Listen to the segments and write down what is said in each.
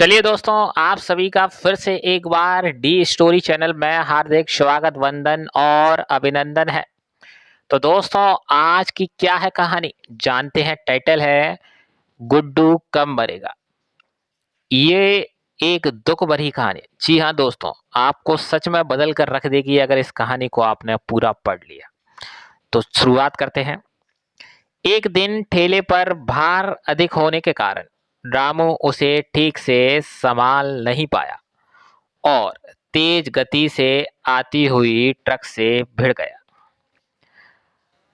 चलिए दोस्तों, आप सभी का फिर से एक बार डी स्टोरी चैनल में हार्दिक स्वागत, वंदन और अभिनंदन है। तो दोस्तों, आज की क्या है कहानी जानते हैं। टाइटल है गुड्डू कब मरेगा। ये एक दुख भरी कहानी। जी हाँ दोस्तों, आपको सच में बदल कर रख देगी अगर इस कहानी को आपने पूरा पढ़ लिया। तो शुरुआत करते हैं। एक दिन ठेले पर भार अधिक होने के कारण रामू उसे ठीक से संभाल नहीं पाया और तेज गति से आती हुई ट्रक से भिड़ गया।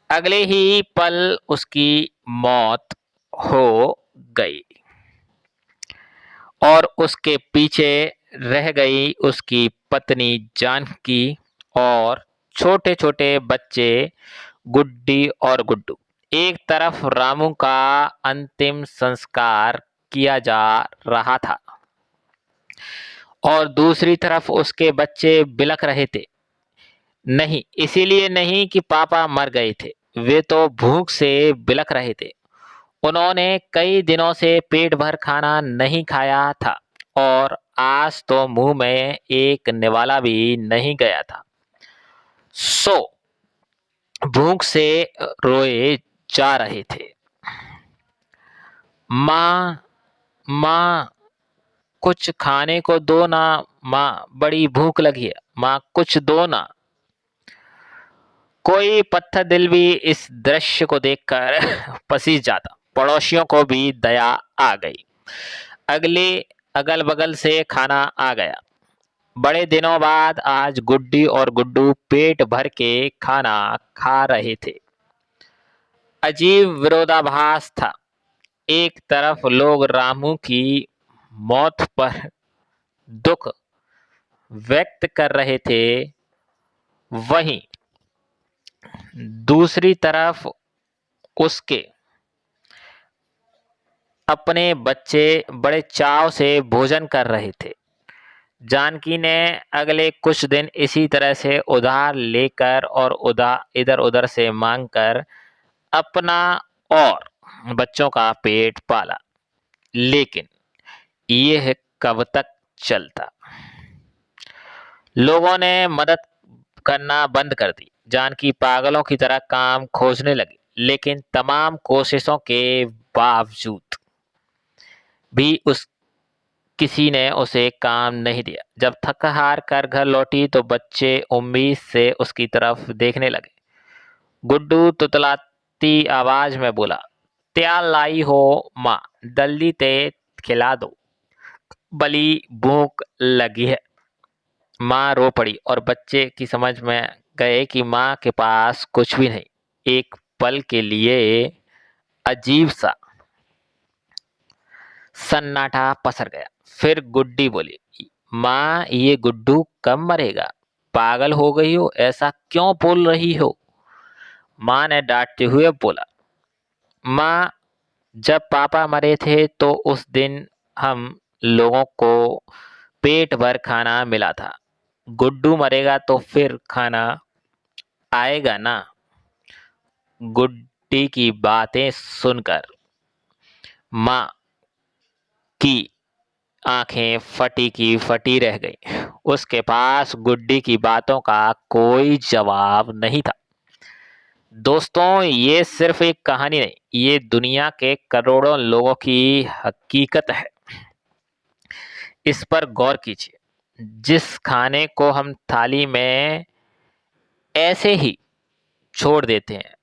अगले ही पल उसकी मौत हो गई और उसके पीछे रह गई उसकी पत्नी जानकी और छोटे छोटे बच्चे गुड्डी और गुड्डू। एक तरफ रामू का अंतिम संस्कार किया जा रहा था और दूसरी तरफ उसके बच्चे बिलख रहे थे। नहीं, इसीलिए नहीं कि पापा मर गए थे, वे तो भूख से बिलख रहे थे। उन्होंने कई दिनों से पेट भर खाना नहीं खाया था और आज तो मुंह में एक निवाला भी नहीं गया था। सो भूख से रोए जा रहे थे। माँ, माँ, कुछ खाने को दो ना। माँ, बड़ी भूख लगी है। माँ, कुछ दो ना। कोई पत्थर दिल भी इस दृश्य को देखकर पसीज जाता। पड़ोसियों को भी दया आ गई। अगले अगल बगल से खाना आ गया। बड़े दिनों बाद आज गुड्डी और गुड्डू पेट भर के खाना खा रहे थे। अजीब विरोधाभास था। एक तरफ लोग रामू की मौत पर दुख व्यक्त कर रहे थे, वहीं दूसरी तरफ उसके अपने बच्चे बड़े चाव से भोजन कर रहे थे। जानकी ने अगले कुछ दिन इसी तरह से उधार लेकर और इधर उधर से मांगकर अपना और बच्चों का पेट पाला। लेकिन यह कब तक चलता। लोगों ने मदद करना बंद कर दी। जानकी पागलों की तरह काम खोजने लगी, लेकिन तमाम कोशिशों के बावजूद भी उस किसी ने उसे काम नहीं दिया। जब थक हार कर घर लौटी तो बच्चे उम्मीद से उसकी तरफ देखने लगे। गुड्डू तुतलाती आवाज में बोला, क्या लाई हो माँ, जल्दी ते खिला दो, बली भूख लगी है। माँ रो पड़ी और बच्चे की समझ में गए कि माँ के पास कुछ भी नहीं। एक पल के लिए अजीब सा सन्नाटा पसर गया। फिर गुड्डी बोली, माँ, ये गुड्डू कब मरेगा? पागल हो गई हो? ऐसा क्यों बोल रही हो? माँ ने डांटते हुए बोला, माँ, जब पापा मरे थे तो उस दिन हम लोगों को पेट भर खाना मिला था। गुड्डू मरेगा तो फिर खाना आएगा ना। गुड्डी की बातें सुनकर माँ की आंखें फटी की फटी रह गई। उसके पास गुड्डी की बातों का कोई जवाब नहीं था। दोस्तों, ये सिर्फ एक कहानी नहीं, ये दुनिया के करोड़ों लोगों की हकीकत है। इस पर गौर कीजिए। जिस खाने को हम थाली में ऐसे ही छोड़ देते हैं,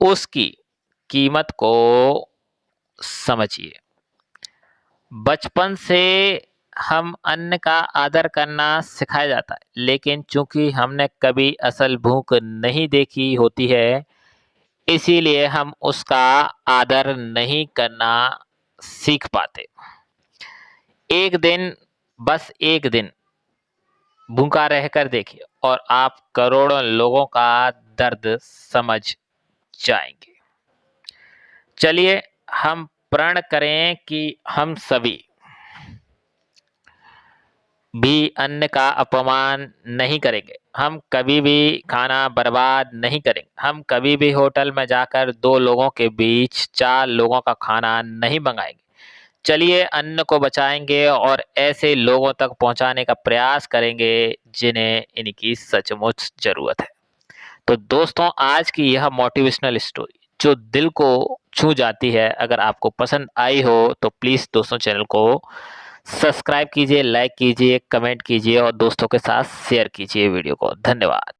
उसकी कीमत को समझिए। बचपन से हम अन्न का आदर करना सिखाया जाता है, लेकिन चूंकि हमने कभी असल भूख नहीं देखी होती है, इसीलिए हम उसका आदर नहीं करना सीख पाते। एक दिन, बस एक दिन भूखा रहकर देखिए और आप करोड़ों लोगों का दर्द समझ जाएंगे। चलिए हम प्रण करें कि हम सभी भी अन्न का अपमान नहीं करेंगे। हम कभी भी खाना बर्बाद नहीं करेंगे। हम कभी भी होटल में जाकर 2 लोगों के बीच 4 लोगों का खाना नहीं मंगाएंगे। चलिए अन्न को बचाएंगे और ऐसे लोगों तक पहुंचाने का प्रयास करेंगे जिन्हें इनकी सचमुच जरूरत है। तो दोस्तों आज की यह मोटिवेशनल स्टोरी जो दिल को छू जाती है, अगर आपको पसंद आई हो तो प्लीज दोस्तों चैनल को सब्सक्राइब कीजिए, लाइक कीजिए, कमेंट कीजिए और दोस्तों के साथ शेयर कीजिए वीडियो को। धन्यवाद।